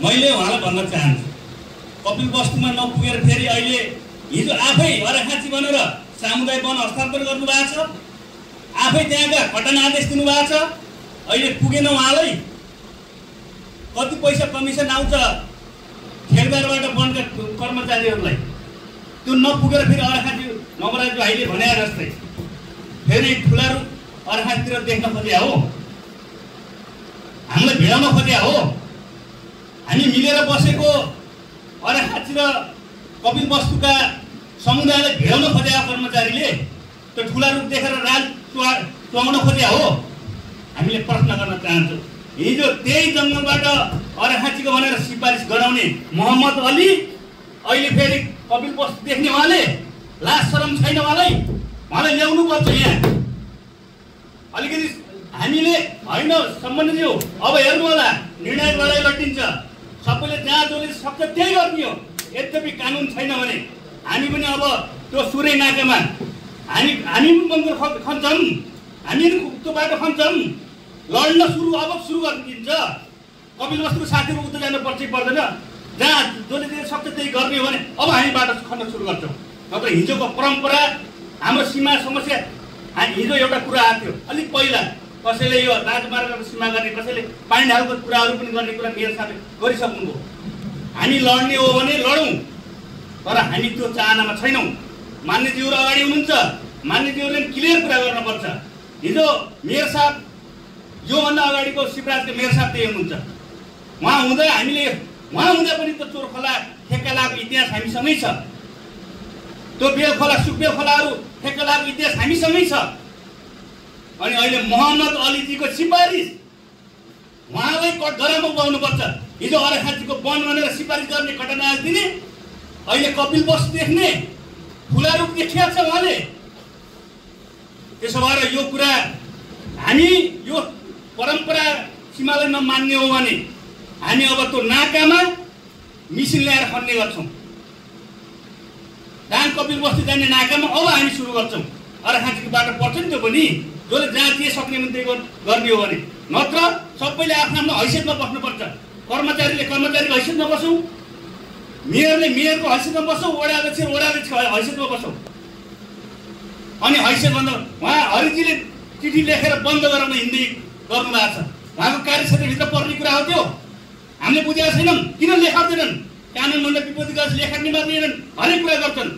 मैले उहाँलाई भन्न चाहन्छु, कपिलवस्तुमा नपुगेर फेरि अहिले हिजो आफै अराखाँची बनेर सामुदायिक वन हस्तान्तरण गर्नुभएको छ, आफै त्यहाँका घटना आदेश दिनुभएको छ। अहिले पुगेन उहाँलाई, कति पैसा कमिसन आउँछ खेलबारबाट वनका कर्मचारीहरूलाई, त्यो नपुगेर फेरि अराखाँची नवराज भाइले भने जस्तै फेरि ठुला रूप अराखाँचीतिर देख्न खोज्या हो, हामीलाई भिडाउन खोज्या हो। हामी मिलेर बसेको अराखाँची र कपिलवस्तुका समुदायलाई भिडाउन खोज्या कर्मचारीले त्यो ठुला रूप देखेर राज चुहाउन खोज्या हो। हामीले प्रश्न गर्न चाहन्छौँ, हिजो त्यही जङ्गलबाट अराखाँचीको भनेर सिफारिस गराउने मोहम्मद अली अहिले फेरि कपिलवस्तु देख्ने उहाँले लाज शरम छैन उहाँलाई ल्याउनु पर्छ यहाँ। अलिकति हामीले होइन सम्बन्धित अब हेर्नु होला, निर्णायक लडाइँ लडिन्छ, सबैले जहाँ जसले सक्छ त्यही गर्ने हो। यद्यपि कानुन छैन भने हामी पनि अब त्यो सुरै नाकामा हामी पनि बन्दर खन्छौँ, हामी पनि त्यो बाटो खन्छौँ, लड्न सुरु गरिदिन्छ। कपिलवस्तुको साथीहरू उता जानु पर्दैन, जहाँ जसले जे सक्छ त्यही गर्ने हो भने अब हामी बाटो खन्न सुरु गर्छौँ। नत्र हिजोको परम्परा हाम्रो सीमा समस्या, हिजो एउटा कुरा आएको थियो अलिक पहिला, कसैले यो राजमार्गको सीमा गर्ने, कसैले पानी ढालको कुराहरू पनि गर्ने कुरा मेरो साथै गरिसक्नुभयो। हामी लड्ने हो भने लडौँ, तर हामी त्यो चाहनामा छैनौँ। मान्यज्यूहरू अगाडि हुनुहुन्छ, मान्यज्यूहरूले क्लियर कुरा गर्नुपर्छ। हिजो मेयर साहब योभन्दा अगाडिको शिवराजको मेयर साहब त्यही हुनुहुन्छ, उहाँ हुँदा पनि त्यो चोर खोला ठेक्का लागेको इतिहास हामीसँगै छ, त्यो बेल खोला सुकबेल खोलाहरू ठेक्का लागेको इतिहास हामीसँगै छ। अनि अहिले मोहम्मद अलीजीको सिफारिस उहाँलाई कटघरामा उभाउनुपर्छ। हिजो अराखाँचीको वन भनेर सिफारिस गर्ने घटना दिने, अहिले कपिलवस्तु देख्ने ठुला रूप देखिया छ उहाँले। त्यसो भएर यो कुरा हामी यो परम्परा सीमालाई नमान्ने हो भने हामी अब त्यो नाकामा मिसिन ल्याएर खन्ने गर्छौँ। डाङ कपिलवस्तु जाने नाकामा अब हामी सुरु गर्छौँ। अराखाँचीको बाटो पर्छ नि त्यो पनि, जसले जहाँ जे सक्ने भने त्यही गर्ने हो भने, नत्र सबैले आफ्नो आफ्नो हैसियतमा बस्नुपर्छ। कर्मचारीले कर्मचारीको हैसियतमा बसौँ, मेयरले मेयरको हैसियतमा बसौँ, वडा अध्यक्ष हैसियतमा बसौँ। अनि हैसियतभन्दा उहाँ हरिजीले चिठी लेखेर बन्द गराउन हिँड्दै गर्नुभएको छ, उहाँको कार्यक्षेत्रभित्र पर्ने कुरा हो त्यो। हामीले बुझेका छैनौँ, किन लेखाउँदैनन्? कानुनभन्दा विपरीत गरेर लेखाउने मान्दैनन्, हरेक कुरा गर्छन्।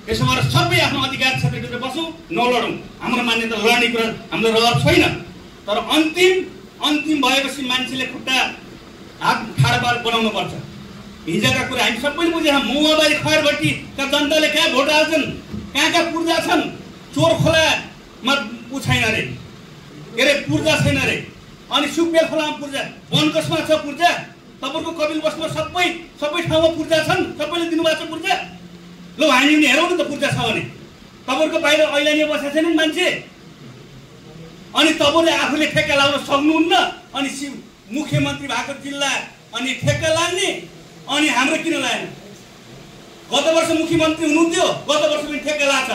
त्यसो भएर सबै आफ्नो अधिकार क्षेत्रभित्र बसौँ, नलडौँ। हाम्रो मान्यता लड्ने कुरा हाम्रो रहर छैन, तर अन्तिम भएपछि मान्छेले खुट्टा हात ठाडो बनाउनुपर्छ। हिजोका कुरा हामी सबैले बुझेका, मौवाबारी खैरभट्टीका जनताले कहाँ भोट हाल्छन्, कहाँ पूर्जा छन्, चोर खोलामा छैन अरे, के अरे पूर्जा छैन अरे। अनि सुकबेल खोलामा पूर्जा, वनकसमा छ पूर्जा, तपाईँको कपिलवस्तुमा सबै ठाउँमा पूर्जा छन्, सबैले दिनुभएको छ पूर्जा। ल हामी पनि हेरौँ न त पूर्जा छ भने। तपाईँको बाहिर ऐलानिया बसेको छैन मान्छे, अनि तपाईँले आफूले ठेक्का लाउन सक्नुहुन्न। अनि मुख्यमन्त्री भएको जिल्ला अनि ठेक्का लाग्ने, अनि हाम्रो किन लागेन? गत वर्ष मुख्यमन्त्री हुनुहुन्थ्यो, गत वर्ष पनि ठेक्का लाग्छ,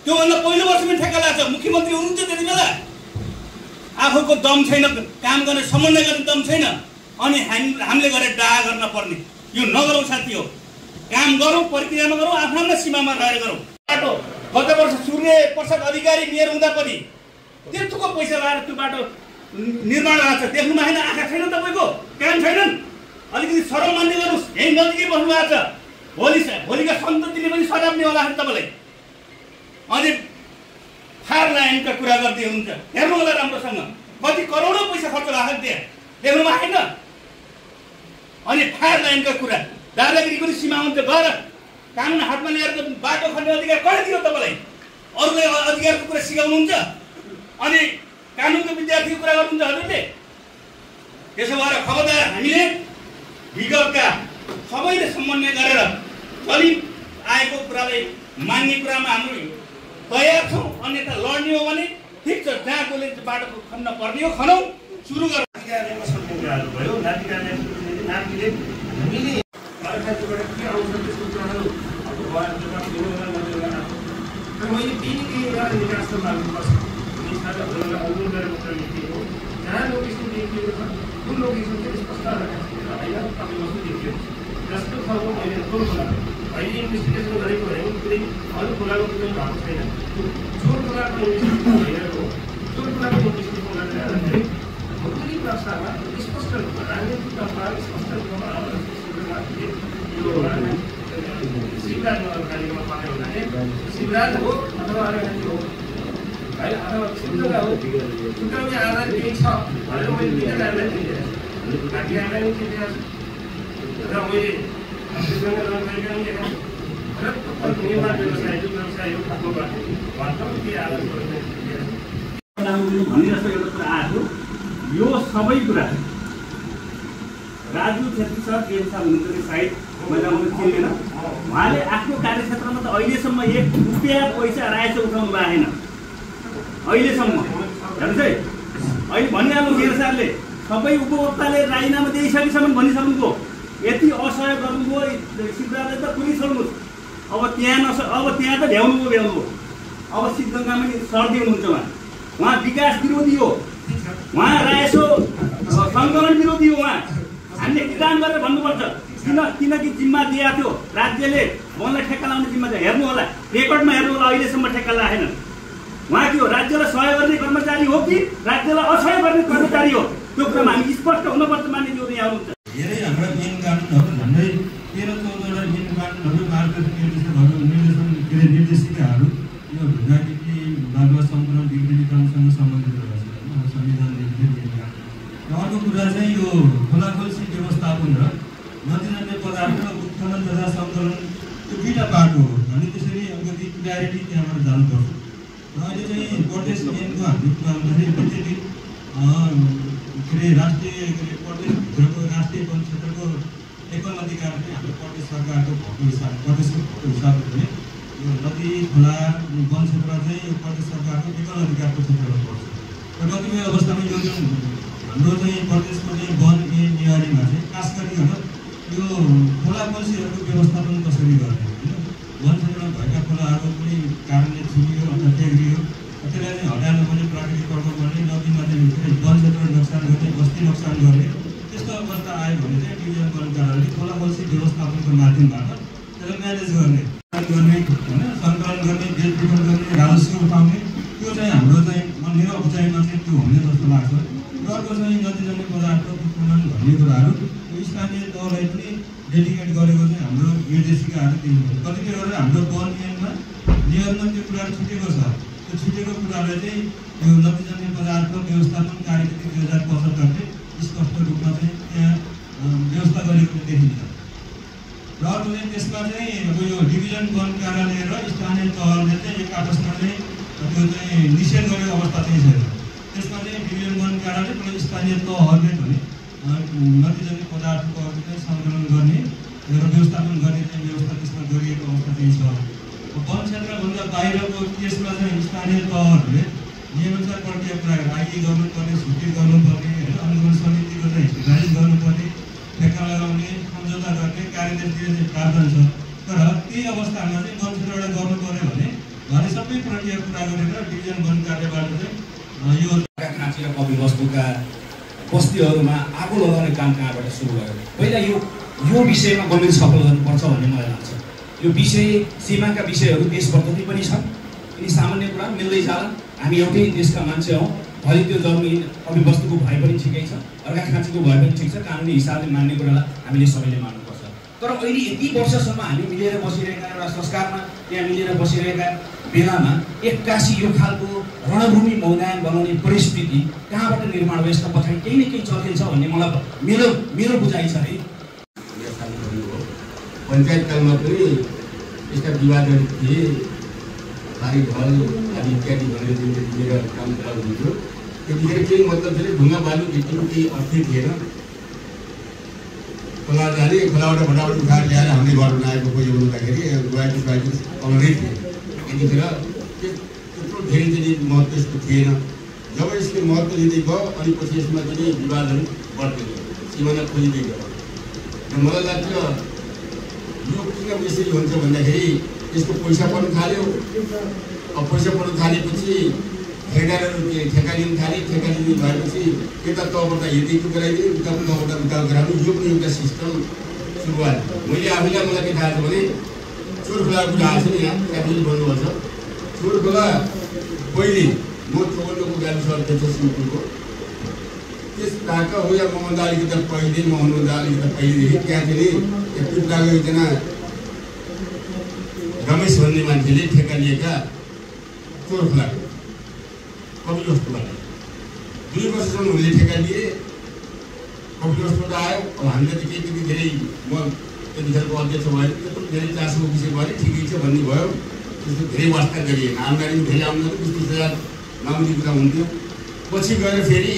त्योभन्दा पहिलो वर्ष पनि ठेक्का लाग्छ, मुख्यमन्त्री हुनुहुन्थ्यो त्यति बेला। आफूको दम छैन, काम गर्ने समन्वय गर्ने दम छैन, अनि हामीले गरेर डाहा गर्न पर्ने, यो नगरौँ साथी हो। काम गरौँ, प्रक्रियामा गरौँ, आफ्नो सीमामा रहेर गरौँ। बाटो गत वर्ष सूर्य प्रसाद अधिकारी मेयर हुँदा पनि त्यत्रोको पैसा लगाएर त्यो बाटो निर्माण भएको छ, देख्नु भएन? आँखा छैन तपाईँको, काम छैनन्? अलिकति सरल मान्ने गर्नुहोस्, यहीँ नजिकै बस्नु भएको छ, भोलिका सन्ततिले पनि सराप्ने होला तपाईँलाई। अझै फायर लाइनका कुरा गर्दै हुन्छ, हेर्नु होला राम्रोसँग, कति करोडौँ पैसा खर्च भएको त्यहाँ, देख्नु भएन? अनि फायर लाइनका कुरा, दादागिरीको पनि सीमा हुन्छ, गएर कानुन हातमा लिएर बाटो खन्ने अधिकार कसले दियो तपाईँलाई? अरूलाई अधिकारको कुरा सिकाउनुहुन्छ, अनि कानुनको विद्यार्थीको कुरा गर्नुहुन्छ हजुरले। त्यसो भएर खबरदार, हामीले विगतका सबैले समन्वय गरेर चलि आएको कुरालाई मान्ने कुरामा हाम्रो तयार छौँ। अन्यथा लड्ने हो भने ठिक छ, जहाँ जसले बाटो खन्न पर्ने हो खनौँ, सुरु गरौँ। भयो नातिकाले नातिले हामीले अराखाँचीबाट के आउँछ त्यसको कुराहरू अब मैले केही एउटा निकास लाग्नुपर्छ। अनुरोध गरेर मात्र लेखिएको, जहाँ लोकेसन लेखिएको छ कुन लोकेसन चाहिँ स्पष्ट राखेको कपिलवस्तु देखियो जस्तो खालको मैले ठुलो खोला अहिले इन्भेस्टिगेसन गरेको भने कुनै अरू खोलाको कुनै भएको छैन चोर खोलाको इन्भेस्टिगेसन भइरहेको चोर खोलाको इन्भेस्टिगेसन गर्दाखेरि भौगोलिक नक्सामा स्पष्ट रूपमा राजनीतिक तर्फमा स्पष्ट रूपमा यो शिवराज नगरपालिकामा पर्ने हुनाले शिवराज हो अथवा अरघाटी हो है अथवा सुन्दर हो छुट्याउने आधार केही छ भनेर मैले दुईवटा आधार दिइरहेको छु घाटी आधार पनि दिइरहेको छु र मैले शिवराज नगरपालिका पनि दिएको छु र निर्माण व्यवसाय जुन व्यवसाय हो ठप्प गर्ने वास्तवमा के आधार भनिरहेको एउटा कुरा आएको यो सबै कुरा राजु छेत्री सर केएम साहब हुनुहुन्छ साइड मैले आउनु चिन्दैन उहाँले आफ्नो कार्यक्षेत्रमा त अहिलेसम्म 1 रुपियाँ पैसा रायस उठाउनु भएन अहिलेसम्म हेर्नुहोस् है अहिले भनिहाल्नु केएम सरले सबै उपभोक्ताले राजीनामा दिइसकेसम्म भनिसक्नुभयो यति असहयोग गर्नुभयो शिवराजले त पुलिसल्नुहोस् अब त्यहाँ त भ्याउनुभयो अब सिद्धगङ्गामा नि सर्दी हुनुहुन्छ उहाँ विकास विरोधी हो उहाँ रायसो सङ्कलन विरोधी हो उहाँ हामीले किसान गरेर भन्नुपर्छ किनकि जिम्मा दिएको थियो राज्यले वनलाई ठेक्का लाउने जिम्मा दियो हेर्नु होला रेकर्डमा हेर्नु होला अहिलेसम्म ठेक्का लाएन उहाँ के हो राज्यलाई सहयोग गर्ने कर्मचारी हो कि राज्यलाई असहयोग गर्ने कर्मचारी हो त्यो कुरामा हामी स्पष्ट हुनुपर्छ मान्यज्यू यहाँ आउनुहुन्छ धेरै हाम्रा ऐन कानुनहरू झन्डै 13-14वटा ऐन कानुनहरू मार्गदर्शक निर्देशिकाहरू यो ढुङ्गादेखि बालुवा सङ्कलन विकेन्द्रीकरणसँग सम्बन्धित रहेछ संविधानदेखि अर्को कुरा चाहिँ यो खोलाखोल्सी व्यवस्थापन र नदीजन्य पदार्थ उत्खनन तथा सङ्कलन त्यो दुईवटा बाटो हो अनि त्यसरी अलिकति क्ल्यारिटी त्यहाँबाट जानुपर्छ र अहिले चाहिँ प्रदेश ऐनको हामीले कुरा गर्दाखेरि प्रत्येक के अरे राष्ट्रिय प्रदेशभित्रको राष्ट्रिय वन क्षेत्रको एकल अधिकार चाहिँ हाम्रो प्रदेश सरकारको भएको हिसाब प्रदेशको भएको हिसाबले यो नदी खोला वन क्षेत्र चाहिँ यो प्रदेश सरकारको एकल अधिकारको क्षेत्रमा पर्छ र कतिपय अवस्थामा यो जुन हाम्रो चाहिँ प्रदेशको चाहिँ वन नियारीमा चाहिँ खास गरिकन यो खोला कोल्सीहरूको व्यवस्थापन कसरी गर्ने होइन वन क्षेत्रमा भएका खोलाहरू कुनै कारणले छुलियो अथवा टेग्रियो त्यसलाई चाहिँ हटाएर पनि प्राकृतिक प्रकोप गर्ने नदीमा चाहिँ वन क्षेत्र नोक्सान गर्ने बस्ती नोक्सान गर्ने त्यस्तो अवस्था आयो भने चाहिँ डिभिजन वन कार्यालयले खोला कोल्सी व्यवस्थापनको माध्यमबाट त्यसलाई म्यानेज गर्ने होइन सङ्कलन गर्ने बेचबिखन गर्ने राजस्व उठाउने त्यो चाहिँ हाम्रो चाहिँ मेरो उचाइमा चाहिँ त्यो हुने जस्तो लाग्छ र अर्को चाहिँ नदीजन्य पदार्थ उत्खनन भन्ने कुराहरू स्थानीय तहलाई पनि डेडिकेट गरेको चाहिँ हाम्रो निर्देशिकाहरू दिनुहुन्छ कतिपय गरेर हाम्रो वन नियममा त्यो कुराहरू छुटेको छ त्यो छुटेको कुरालाई चाहिँ यो नदीजन्य पदार्थ व्यवस्थापन कार्यविधि 2075 स्पष्ट रूपमा चाहिँ त्यहाँ व्यवस्था गरेको देखिन्छ र अर्को चाहिँ त्यसमा चाहिँ अब यो डिभिजन वन कार्यालय र स्थानीय तहले चाहिँ एक आपसमा चाहिँ त्यो चाहिँ निषेध गरेको अवस्था चाहिँ छैन त्यसमा चाहिँ डिभिजन वन कार्यालय र स्थानीय तहहरूले पनि नदीजन्य पदार्थको चाहिँ सङ्कलन गर्ने र व्यवस्थापन गर्ने चाहिँ व्यवस्था त्यसमा गरिएको अवस्था चाहिँ छ वन क्षेत्रभन्दा बाहिरको केसमा चाहिँ स्थानीय तहहरूले नियमअनुसार प्रक्रिया पुरा रागी गर्नुपर्ने छुट्टी गर्नुपर्ने होइन अनुगमन समितिको चाहिँ हितधारी गर्नुपर्ने ठेक्का लगाउने सम्झौता गर्ने कार्यदेखि चाहिँ प्रावधान छ तर त्यही अवस्थामा चाहिँ वन क्षेत्रबाट गर्नु पर्यो भने सबै प्रक्रिया पुरा गरेर डिभिजन वन कार्यबाट चाहिँ यो खाँची र कपिलवस्तुका बस्तीहरूमा आगो लगाउने काम कहाँबाट सुरु गर्यो पहिला यो विषयमा गम्भीर छलफल गर्नुपर्छ भन्ने मलाई लाग्छ यो विषय सीमाका विषयहरू देशभर जति पनि छन् यिनी सामान्य कुरा मिल्दै जाला हामी एउटै देशका मान्छे हौँ भरि त्यो जमिन कपिलवस्तुको भए पनि ठिकै छ अर्घाखाँचीको भए पनि ठिक छ कानुनी हिसाबले मान्ने कुरालाई हामीले सबैले मान्नुपर्छ तर अहिले यति वर्षसम्म हामी मिलेर बसिरहेका एउटा संस्कारमा त्यहाँ मिलेर बसिरहेका बेलामा एक्कासी यो खालको रणभूमि मौदान बनाउने परिस्थिति कहाँबाट निर्माण भयो यसका पछाडि केही न केही चर्किन्छ भन्ने मलाई मेरो बुझाइ छ है पञ्चायत कालमा पनि यस्ता विवादहरू थिए भारी ढल आदि इत्यादि भनेर जुन दिएर काम चलाउँथ्यो त्यतिखेर केही मतलब छैन ढुङ्गा बालु भित्तिमा केही अर्थै थिएन खोला जाने खोलाबाट फटाफट उठाएर ल्याएर हामीले घर बनाएको कोही हुँदाखेरि गुवाटी कमरै थिए त्यतिखेर त्यत्रो धेरै चाहिँ महत्त्व यसको थिएन जब यसको महत्त्व लिँदै गयो अनि पछि यसमा चाहिँ विवादहरू बढ्दै गयो सिमाना खोजिँदै गयो र मलाई लाग्छ यो किन यसरी हुन्छ भन्दाखेरि यसको पैसा पर्न थाल्यो अब पैसा पर्न थालेपछि ठेकेदारहरू ठेका लिन थाले। ठेका लिने भएपछि यता तबबाट यतिको गराइदिने, उताबाट उता गराउने, यो पनि एउटा सिस्टम सुरुवात। मैले आफैलाई मलाई के थाहा छ भने चोरखोलाको कुरा आएको छ नि, यहाँ क्याबिनेट भन्नुपर्छ। चोरखोला पहिले म चौबन्नको गाविस अध्यक्ष सिमपुरको, त्यस ताका हो या मभन्दा अलिकति पहिले, मभन्दा अलिकति पहिलेदेखि त्यहाँ चाहिँ पिप्राको एकजना रमेश भन्ने मान्छेले ठेका लिएका चोरखोलाको कपिल वस्तुबाट 2 वर्षसम्म उसले ठेका लिए। कपिल वस्तुबाट आयो। अब हामीले त केही धेरै म त्यतिखेरको अध्यक्ष भयो, त्यत्रो धेरै चासोको विषय भयो, ठिकै छ भन्ने भयो। त्यस्तो धेरै वास्ता गरिएन, आमदानी पनि धेरै आउँदैन, 20-30 हजार मामुली कुरा हुन्थ्यो। पछि गएर फेरि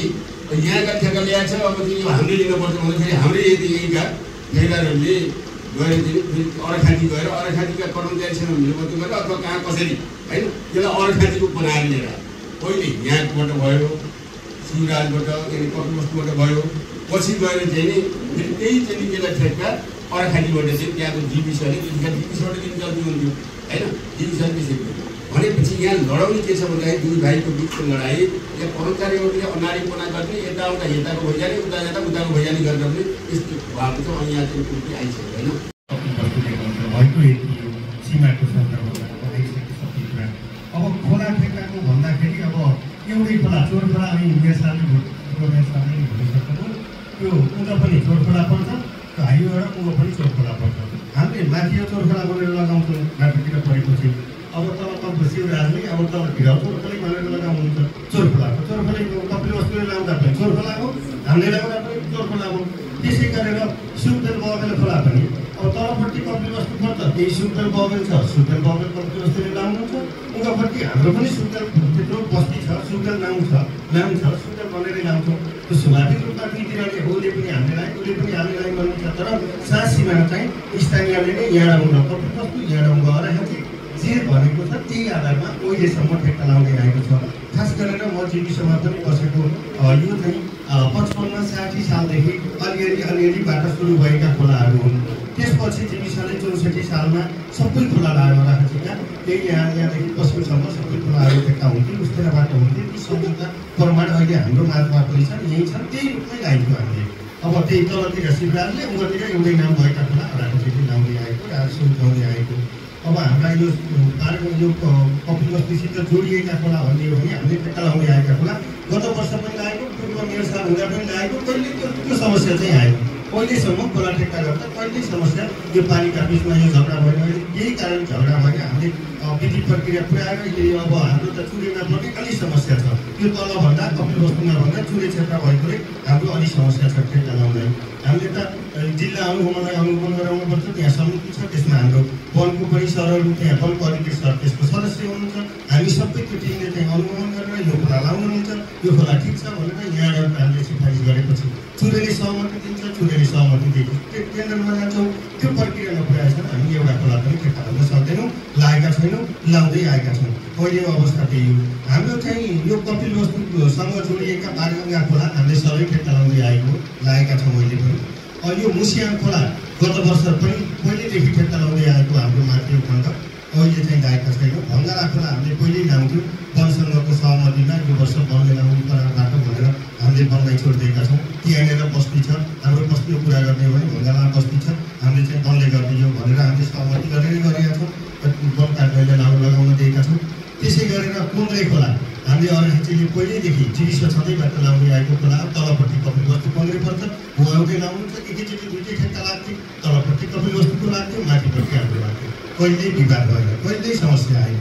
यहाँका ठेका ल्याएको छ, अब चाहिँ यो हामीले लिनुपर्छ भन्दाखेरि हाम्रै यहीँका ठेकेदारहरूले गएर फेरि अरखाँची गएर अरखाँचीका कर्मचारीसँग मिलबत्ती गरेर अथवा कहाँ कसरी होइन त्यसलाई अरखाँचीको बनाएर लिएर पहिले यहाँबाट भयो, शिवराजबाट यहाँनिर कपिलवस्तुबाट भयो। पछि गएर चाहिँ नि फेरि त्यही चाहिँ त्यसलाई ठेक्का अरखाँचीबाट चाहिँ त्यहाँको जिबिसले जिबिसबाट दिन चल्ती हुन्थ्यो होइन, जिबिसले त्यसरी भनेपछि यहाँ लडाउने के छ भन्दाखेरि 2 भाइको बिचको लडाइँ यहाँ कर्मचारीहरूले अनाडीपना गर्ने, यता उता यताको भइजाने, उता जाँदा उताको भइजाने गरेर पनि यस्तो भएको छ। अनि यहाँ चाहिँ कुर्ती आइसक्यो होइन। भएको यो सीमाको सन्दर्भमा आइसकेको सबै कुरा। अब खोला ठेक्काको भन्दाखेरि अब एउटै खोला चोरखोला अनि मेसाले भनिसक्नु, त्यो उँधो पनि चोरखोला पर्छ, त्यो हाइवेबाट उँधो पनि चोरखोला पर्छ। हामीले माथि चोरखोला गरेर लगाउँछौँ माथितिर परेपछि। अब तल शिवराजले अब तल भिराउ चोरखोलै भनेर लगाउनुहुन्छ चोरखोलाको। चोरखोलाको कपिल वस्तुले लगाउँदा पनि चोरखोलाको, हामीले लगाउँदा पनि चोरखोलाको। त्यसै गरेर सुक्देल बगेल खोला पनि अब तलपट्टि कपिल वस्तु पर्छ, त्यही सुक्देल बगेल छ, सुक्देल बगेल कपिल वस्तुले लाउनुहुन्छ। उतापट्टि हाम्रो पनि सुक्देल त्यत्रो बस्ती छ, सुक्देल नाम छ, सुक्देल भनेर लाउँछौँ। त्यो स्वाभाविक रूपमा दुईतिरले उसले पनि हामीलाई उसले पनि हामीलाई भन्नुहुन्छ। तर सास सीमा चाहिँ स्थानीयले नै यहाँ आउँदा कपिल वस्तु यहाँ आउँदा अराखाँची जे भनेको छ त्यही आधारमा अहिलेसम्म ठेक्का लाउँदै आएको छ। खास गरेर म जीविसमा पनि बसेको यो चाहिँ 55-60 सालदेखि अलिअलि बाटो सुरु भएका खोलाहरू हुन्। त्यसपछि जीविसले 64 सालमा सबै खोला लाग्यो अराखाँचीका। त्यही यहाँदेखि पश्चिमसम्म सबै खोलाहरू ठेक्का हुन्थ्यो, उस्तेर बाटो हुन्थ्यो। ती सम्झौता प्रमाण अहिले हाम्रो माझमा पनि छन्, यहीँ छन्, त्यही रूपमै लाइन्थ्यो हामीले। अब त्यही तलतिर शिवराजले, उतातिर एउटै नाम भएका खोला अराखाँचीले लाउँदै आएको र सुल्झाउँदै आएको। अब हाम्रा यो कपिल वस्तुसित जोडिएका खोला भन्ने हो भने हामीले ठेक्का लाउँदै आएका खोला गत वर्ष पनि लागेको, पूर्व मेरो साल हुँदा पनि लागेको। कहिले त्यो समस्या चाहिँ आयो अहिलेसम्म खोला ठेक्का गर्दा कहिले समस्या यो पानीका बिचमा यो झगडा भएन। यही कारण झगडा भयो, हामीले विधि प्रक्रिया पुऱ्याएर अब हाम्रो त चुरेमा पनि अलिक समस्या छ। यो तलभन्दा कपिल वस्तुमा भन्दा चुरे क्षेत्र भएकोले हाम्रो अलिक समस्या छ ठेक्का लाउँदा। हामीले त जिल्ला अनुगमनलाई अनुगमन गराउनुपर्छ, त्यहाँ समिति छ, त्यसमा हाम्रो वनको परिसरहरू, त्यहाँ वनको अधिकृत सर त्यसको सदस्य हुनुहुन्छ। हामी सबै त्यो टिमले चाहिँ अनुगमन गरेर यो खोला लाउनुहुन्छ, यो खोला ठिक छ भनेर यहाँ हामीले सिफारिस गरेपछि चुरेले सहमति दिन्छ, चुरेले सहमति दिएको केन्द्रमा जान्छौँ। त्यो प्रक्रिया नपुऱ्याएछ हामी एउटा खोला पनि ठेक्का लाउन सक्दैनौँ, लागेका छैनौँ, लाउँदै आएका छौँ। अहिलेको अवस्था त्यही हो। हाम्रो चाहिँ यो कपिल वस्तुसँग जोडिएका बारगङ्गा खोला हामीले सबै ठेक्का लाउँदै आएको लागेका छौँ अहिले पनि। यो मुसियाङ खोला गत वर्ष पनि पहिलेदेखि ठेक्का लाउँदै आएको हाम्रो माथि खण्ड, अहिले चाहिँ लागेका छैनौँ। भङ्गारा खोला हामीले पहिल्यै लाउँथ्यौँ, वनसँगको सहमतिमा यो वर्ष वनले लाउनु बाटो भनेर हामीले वनलाई छोडिदिएका छौँ। त्यहाँनिर बस्ती छ, हाम्रो बस्तीको कुरा गर्ने हो भने भङ्गारामा बस्ती छ, हामीले चाहिँ वनले गरिदियो भनेर हामीले सहमति गरेरै गरेका छौँ, वन कार्यालयले लगाउन दिएका छौँ। त्यसै गरेर कुन्द्रे खोला हामीले अराखाँचीले पहिल्यैदेखि जीविसो छँदैबाट लाउँदै आएको खोला। तलपट्टि कपिल वस्तु कुन्द्रे पर्छ, हो एउटै लाउनुहुन्छ, एकैचोटि दुईटै ठेक्का लाग्थ्यो, तलपट्टि कपिल वस्तुको लाग्थ्यो, माथिपट्टि हाम्रो लाग्थ्यो। कहिल्यै विवाद भएन, कहिल्यै समस्या आएन।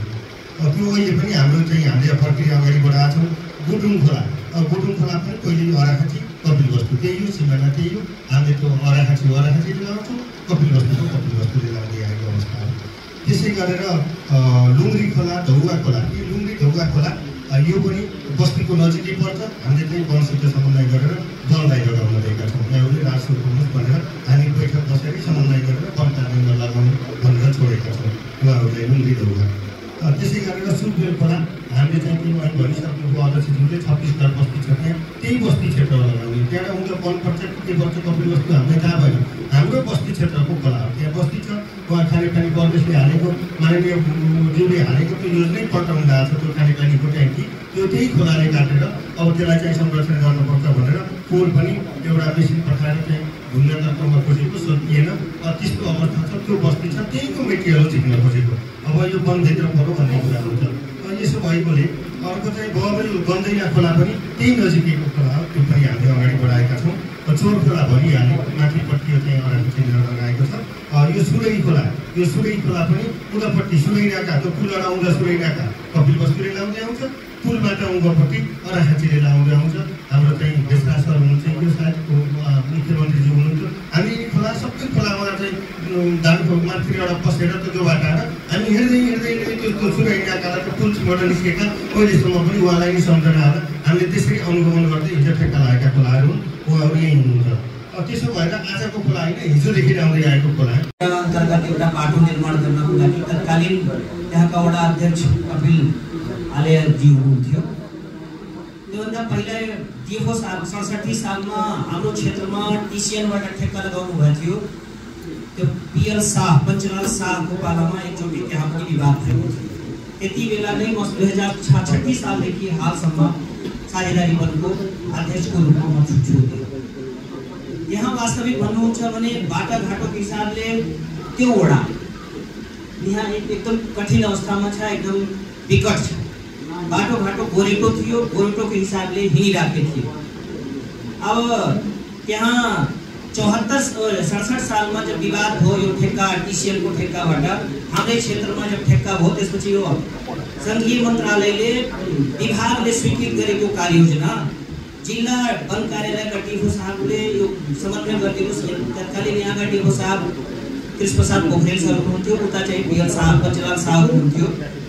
त्यो अहिले पनि हाम्रो चाहिँ हामीले प्रक्रिया अगाडि बढाएका छौँ। गुडुङ खोला पनि पहिले अराखाँची कपिल वस्तु त्यही हो, सिमाना त्यही हो। हामीले त्यो अराखाँचीले लाउँछौँ, कपिल वस्तुले लाउँदै आएको अवस्था हो। त्यसै गरेर लुङ्ग्री खोला, ढौगा खोला, यो लुङ्ग्री ढौगा खोला यो पनि बस्तीको नजिकै पर्छ। हामीले चाहिँ वनसित समन्वय गरेर वनलाई लगाउन दिएका छौँ। यहाँहरूले राजस्व पुग्नुहोस् भनेर हामी बैठक बसेर समन्वय गरेर वन कार्यालयमा लगाउनु भनेर छोडेका छौँ उहाँहरूलाई लुङ्ग्री ढौगा। त्यसै गरेर सुकदेल खोला हामीले चाहिँ त्यो अहिले भनिसक्नुभयो अध्यक्षज्यूले 26 घर बस्ती छ, त्यहाँ त्यही बस्ती क्षेत्रमा लगाउने। त्यहाँ उनको वन पर्छ के पर्छ कपिल वस्तु हामीलाई थाहा भएन, हाम्रो बस्ती क्षेत्रको खोला हो, त्यहाँ बस्ती छ। उहाँ खानेपानी प्रदेशले हालेको, माननीय ज्यूले हालेको त्यो योजनै पल्टाउनु भएको छ, त्यो खानेपानीको ट्याङ्की त्यो त्यही खोलाले काटेर अब त्यसलाई चाहिँ संरक्षण गर्नुपर्छ भनेर पोल पनि एउटा मेसिन पठाएर चाहिँ ढुङ्गा तर्कमा खोजेको सकिएन। त्यस्तो अवस्था छ, त्यो बस्ती छ, त्यहीको मेटेरियल झिक्न खोजेको। अब यो वनभित्र पऱ्यो भन्ने कुरा हुन्छ। यसो भएकोले अर्को चाहिँ अब यो गन्दैना खोला पनि त्यही नजिकैको खोला हो, त्यो पनि हामीले अगाडि बढाएका छौँ। चोर खोला भनिहाल्ने माथिपट्टि चाहिँ अगाडि चिनेर लगाएको छ। यो सुरई खोला पनि उतापट्टि सुरई नाका, त्यो पुलबाट आउँदा सुरई नाका कपिल बस्तीले लाउँदै आउँछ, पुलबाट उँभोपट्टि अराखाँचीले लाउँदै आउँछ। हाम्रो चाहिँ देशराज सर हुनुहुन्छ, यो सायद मुख्यमन्त्रीजी हुनुहुन्छ। हामी यी खोला सबै खोलामा चाहिँ धानको माथिबाट एउटा पसेर त्यो बाटाएर हामी हिँड्दै त्यो सुरई नाकालाई त्यो पुलबाट निस्केका अहिलेसम्म पनि उहाँलाई नै सम्झना आएर हामीले त्यसरी अनुगमन गर्दै हिजो ठेक्का लागेका खोलाहरू हुन्, उहाँहरू यहीँ हुनुहुन्छ। त्यसो भएर आजको खोला होइन, हिजोदेखि आउँदै आएको खोला अन्तर्गत एउटा बाटो निर्माण गर्नको लागि तत्कालीन त्यहाँका वडा अध्यक्ष कपिल आलेजी हुनुहुन्थ्यो। त्योभन्दा पहिला दिफो 67 सालमा हाम्रो क्षेत्रमा टिसिएनबाट ठेक्का लगाउनु भएको थियो। त्यो पियर शाह पञ्चलाल शाहको पालामा एकचोटि त्यहाँ पनि विवाद भएको थियो। त्यति बेला नै म 2066 सालदेखि हालसम्म साझेदारी वनको अध्यक्षको रूपमा म छु। यहाँ वास्तविक भन्नुहुन्छ भने बाटाघाटोको हिसाबले त्यो वडा यहाँ एकदम कठिन अवस्थामा छ, एकदम विकट छ। बाटोघाटो गोरेटो थियो, गोरेटोको हिसाबले हिँडिराखेको थियो। अब त्यहाँ 67 सालमा जब विवाद भयो यो ठेक्का टिसिएलको ठेक्काबाट हाम्रै क्षेत्रमा जब ठेक्का भयो, त्यसपछि यो सङ्घीय मन्त्रालयले विभागले स्वीकृत गरेको कार्ययोजना जिल्ला वन कार्यालयका डिफो साहबले यो समन्वय गरिदिनुहोस्। तत्कालीन यहाँका डिफो साहब कृष्ण प्रसाद पोखरेल सर हुनुहुन्थ्यो, उता चाहिँ पियर साहब पञ्चलाल साहब हुनुहुन्थ्यो,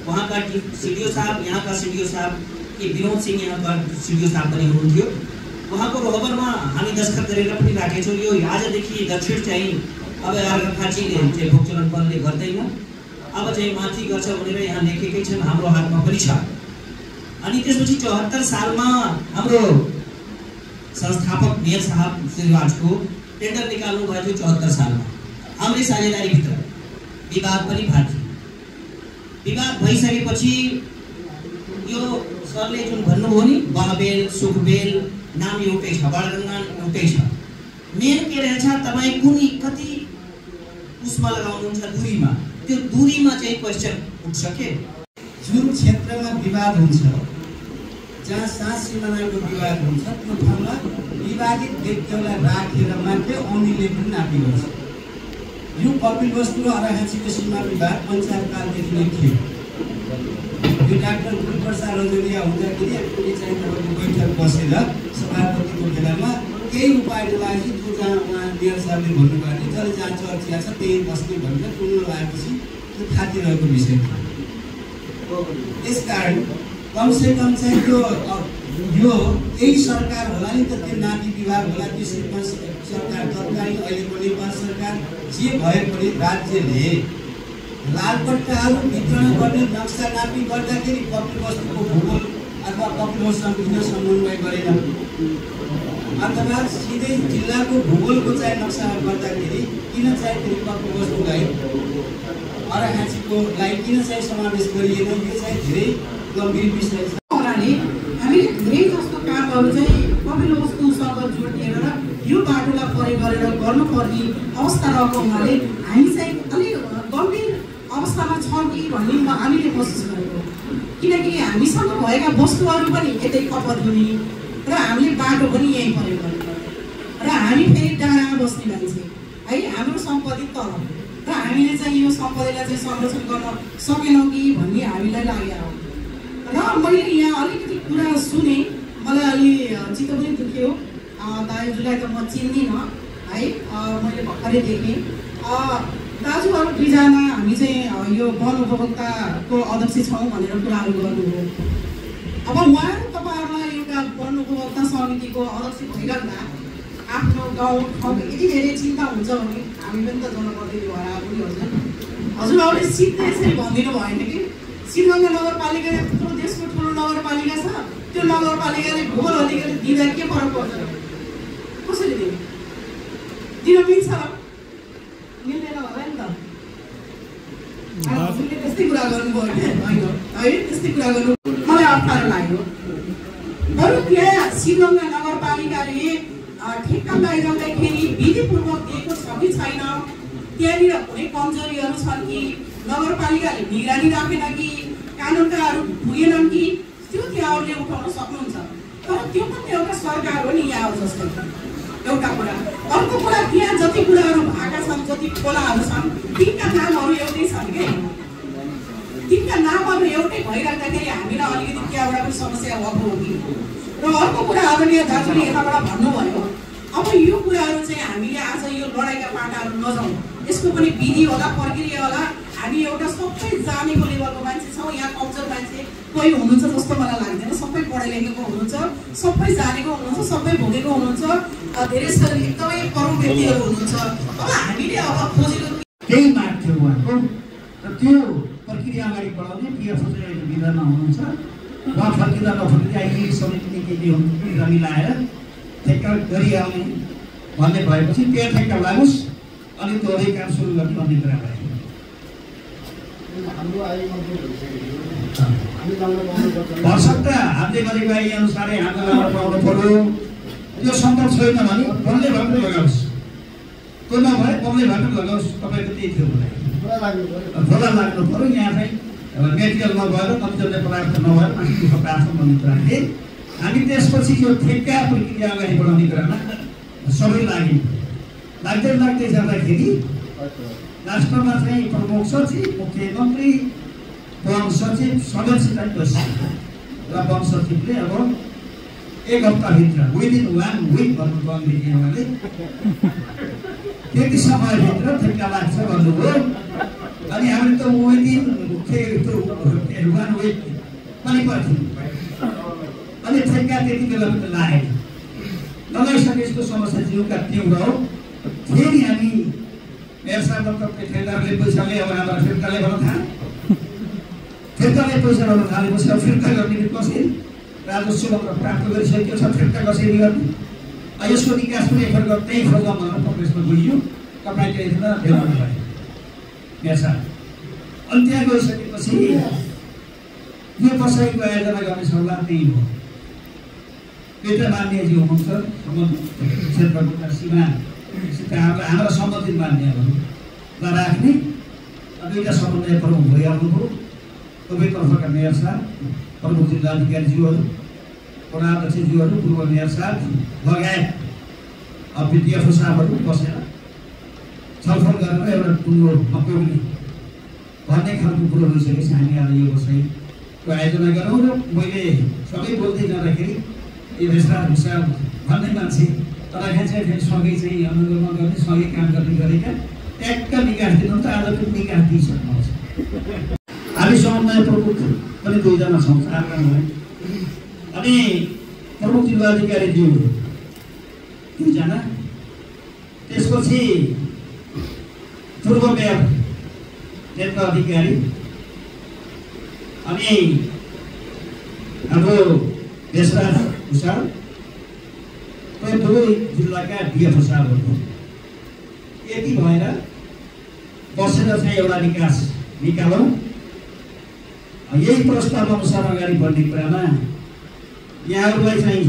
उहाँका सिडिओ साहब, यहाँका सिडिओ साहब विनोद सिंह यहाँका सिडिओ साहब पनि हुनुहुन्थ्यो। उहाँको रोहबरमा हामी दस्तखत गरेर पनि राखेको छौँ। यो आजदेखि दक्षिण चाहिँ अब अर्घाखाँचीले चाहिँ भोगचलन वनले गर्दैन, अब चाहिँ माथि गर्छ भनेर यहाँ लेखेकै छन्, हाम्रो हातमा पनि छ। अनि त्यसपछि 74 सालमा हाम्रो संस्थापक मेयर साहब श्रीवाजको टेन्डर निकाल्नु भयो थियो। 74 सालमा हाम्रै साझेदारीभित्र विवाद पनि भएको। विवाद भइसकेपछि यो सरले जुन भन्नुभयो नि बाबेल सुखबेल नाम एउटै छ, बाणगङ्गा एउटै छ। मेन के रहेछ, तपाईँ कुन कति उसमा लगाउनुहुन्छ दूरीमा, त्यो दूरीमा चाहिँ क्वेसन उठ्छ के। जुन क्षेत्रमा विवाद हुन्छ, जहाँ सास सिमानाको विवाद हुन्छ, त्यो ठाउँमा विवादित व्यक्तिहरूलाई राखेर मात्रै औनीले पनि नापी गर्छ। यो कपिल वस्तु र अराखाँचीको सीमा विवाद पञ्चायतकालदेखि नै थियो। यो डाक्टर गुरुप्रसाद रजोलिया हुँदाखेरि एकचोटि चाहिँ तपाईँको बैठक बसेर सभापतिको बेलामा केही उपायको लागि जो जहाँ उहाँ मेयर साहबले भन्नुभएको थियो, जसले जहाँ चर्चिया छ त्यही बस्ने भनेर टुङ्गो लगाएपछि त्यो थातिरहेको विषय थियो। यसकारण कमसेकम चाहिँ यो यही सरकार होला नि त, त्यो नापी विभाग होला, त्यो सरकार तत्कालीन अहिलेको नेपाल सरकार जे भए पनि राज्यले लालपट्टाहरू वितरण गर्ने नक्सा नापी गर्दाखेरि कपिल वस्तुको भूगोल अथवा कपिल वस्तुसँग किन समन्वय गरेन, अथवा सिधै जिल्लाको भूगोलको चाहिँ नक्सा गर्दाखेरि किन चाहिँ फेरि कपिल वस्तुलाई अराखाँचीकोलाई किन चाहिँ समावेश गरिएन, यो चाहिँ धेरै गम्भीर विषय छ। हामीले धेरै जस्तो कामहरू चाहिँ कपिल वस्तुसँग जोडिएर यो बाटोलाई परे गरेर गर्नुपर्ने अवस्था रहेको हुनाले हामी चाहिँ अलिक गम्भीर अवस्थामा छौँ कि भन्ने हामीले कोसिस गरेको। किनकि हामीसँग भएका वस्तुहरू पनि यतै खपत हुने र हामीले बाटो पनि यहीँ प्रयोग गर्नु र हामी फेरि डाँडामा बस्ने मान्छे है, हाम्रो सम्पत्ति तल र हामीले चाहिँ यो सम्पत्तिलाई चाहिँ संरक्षण गर्न सकेनौँ कि भन्ने हामीलाई लागेको हो। र मैले यहाँ अलिकति कुरा सुने, मलाई अलि चित्त पनि दुख्यो। दाजुलाई त म चिन्दिनँ है, मैले भर्खरै देखेँ। दाजुहरू दुईजना हामी चाहिँ यो वन उपभोक्ताको अध्यक्ष छौँ भनेर कुराहरू गर्नुभयो। अब उहाँहरू तपाईँहरूलाई एउटा वन उपभोक्ता समितिको अध्यक्ष भइरहँदा आफ्नो गाउँ ठाउँको यति धेरै चिन्ता हुन्छ भने हामी पनि त जनप्रतिनिधि भएर पनि हजुरहरूले सिधै यसरी भनिदिनु भएन कि सिद्धगङ्गा नगरपालिका यत्रो देशको ठुलो नगरपालिका छ, त्यो नगरपालिकाले भूगोल अधिकारी दिँदा के फरक पर्छ, कसरी दिनु दिन मिल्छ र मिल्दैन होला नि त। हजुरले त्यस्तै कुरा गर्नुभयो होइन है, त्यस्तै कुरा गर्नु। मलाई हामीलाई अप्ठ्यारो लाग्यो। बरु त्यहाँ शिवगङ्गा नगरपालिकाले ठेक्का लगाइरहँदाखेरि विधिपूर्वक दिएको छ कि छैन, त्यहाँनिर कुनै कमजोरीहरू छन् कि, नगरपालिकाले निगरानी राखेन कि, कानुनकाहरू पुगेनन् कि, त्यो त्यहाँहरूले उठाउन सक्नुहुन्छ। तर त्यो पनि एउटा सरकार हो नि यहाँ जस्तो एउटा कुरा। अर्को कुरा, त्यहाँ जति कुराहरू भएका छन्, जति खोलाहरू छन्, तिनका नामहरू एउटै छन् क्या। तिनका नामहरू एउटै भइराख्दाखेरि हामीलाई अलिकति त्यहाँबाट पनि समस्या भएको हो कि। र अर्को कुरा आदरणीय दाजुले यताबाट भन्नुभयो, अब यो कुराहरू चाहिँ हामीले आज यो लडाइँका पाटाहरू नजाउँ, यसको पनि विधि होला, प्रक्रिया होला। हामी एउटा सबै जानेको लेभलको मान्छे छौँ, यहाँ कमजोर मान्छे कोही हुनुहुन्छ जस्तो मलाई लाग्दैन। सबै पढाइ लेखेको हुनुहुन्छ, सबै जानेको हुनुहुन्छ, सबै भोगेको हुनुहुन्छ, धेरै एकदमै प्रमुख व्यक्तिहरू हुनुहुन्छ। अब हामीले अब खोजेको त्यही माग थियो उहाँको, र त्यो प्रक्रिया अगाडि बढाउने पिएफओ चाहिँ विधानमा हुनुहुन्छ। उहाँ फर्किँदा नफर्किँदा अहिले समितिले के हुन्छ मिलाएर ठेक्का गरिआउने भन्ने भएपछि त्यो ठेक्का लागोस् अनि दोहोरै काम सुरु गर्ने भन्ने कुरा भयो। भरसक्ता हामीले गरेको आइ अनुसारै हामीले पाउनु पर्यो। त्यो सम्भव छैन भने बन्दै भएर लगाओस्, त्यो नभए बन्दै भएर लगाओस्। तपाईँको त्यही थियो भने खोला लाग्नु पऱ्यो। यहाँ चाहिँ मेटेरियल नभएर कतिजना पदार्थ नभएर माथि दुःख पार्छौँ भन्ने कुरा थिए। हामी त्यसपछि यो ठेक्का प्रक्रिया अगाडि बढाउने कुरामा सबै लाग्यौँ। लाग्दै जाँदाखेरि राष्ट्रमा चाहिँ प्रमुख सचिव, मुख्यमन्त्री, वन सचिव सदस्य बस्यो र वन सचिवले अब 1 हप्ताभित्र विदिन 1 विक भन्नुभयो अङ्ग्रेजीले, त्यति समयभित्र ठेक्का लाग्छ भन्नुभयो। अनि हामीले त विदिन 1 विक पनि पर्थ्यौँ। अनि ठेक्का त्यति बेला पनि लागेन। नलागिसकेको समस्या जिउका तीव्र हो। फेरि हामी मेरो साथमा ठेकेदारले पैसा ल्यायो, अब हाम्रो फिर्ताले गर्न थाल्यो। फिर्ताले पैसा गर्न थालेपछि अब फिर्ता गर्ने कसरी, राजस्व प्राप्त गरिसकेको छ, फिर्ता कसरी गर्ने, यसको निकास पनि एकपल्ट त्यही खोज्न भनेर कङ्ग्रेसमा गइयो। तपाईँले यता भेलाउनु भयो मेरो साथ। अनि त्यहाँ गइसकेपछि यो कसैको आयोजना गर्ने सल्लाह त्यही हो। एउटा मान्यजी हुनुहुन्छ क्षेत्रको सीमासित हाम्रा सम्बन्धित मान्यहरूलाई राख्ने दुईवटा समन्वय प्रमुख भइहाल्नु पऱ्यो। दुवैतर्फका मेयर साहब, प्रमुख जिल्लाधिकारीज्यूहरू, वडा अध्यक्षज्यूहरू, पूर्व मेयर साहब लगायत पिटिएफओ साहबहरू बसेर छलफल गरेर एउटा टुङ्गो नपुग्ने भन्ने खालको कुरो भइसकेपछि हामी आज यो बसाइको आयोजना गरौँ। र मैले सबै बोल्दै जाँदाखेरि यो भेषराज भुषाल भन्ने मान्छे तराई चाहिँ सँगै चाहिँ अनुगमन गर्ने, सँगै काम गर्ने गरेका ट्याक्क निकास दिनु त आज पनि निकास दिइसक्नुहुन्छ। हामी समन्वय प्रमुख पनि 2 जना छौँ, 4 जना। अनि प्रमुख जिल्लाधिकारीज्यू 2 जना, त्यसपछि पूर्व मेयर नेत्र अधिकारी, अनि हाम्रो भेषराज भुषाल र 2 जिल्लाका डिएफओ साहबहरू यति भएर बसेर चाहिँ एउटा निकास निकालौँ। यही प्रस्ताव अनुसार अगाडि बढ्ने कुरामा यहाँहरूलाई चाहिँ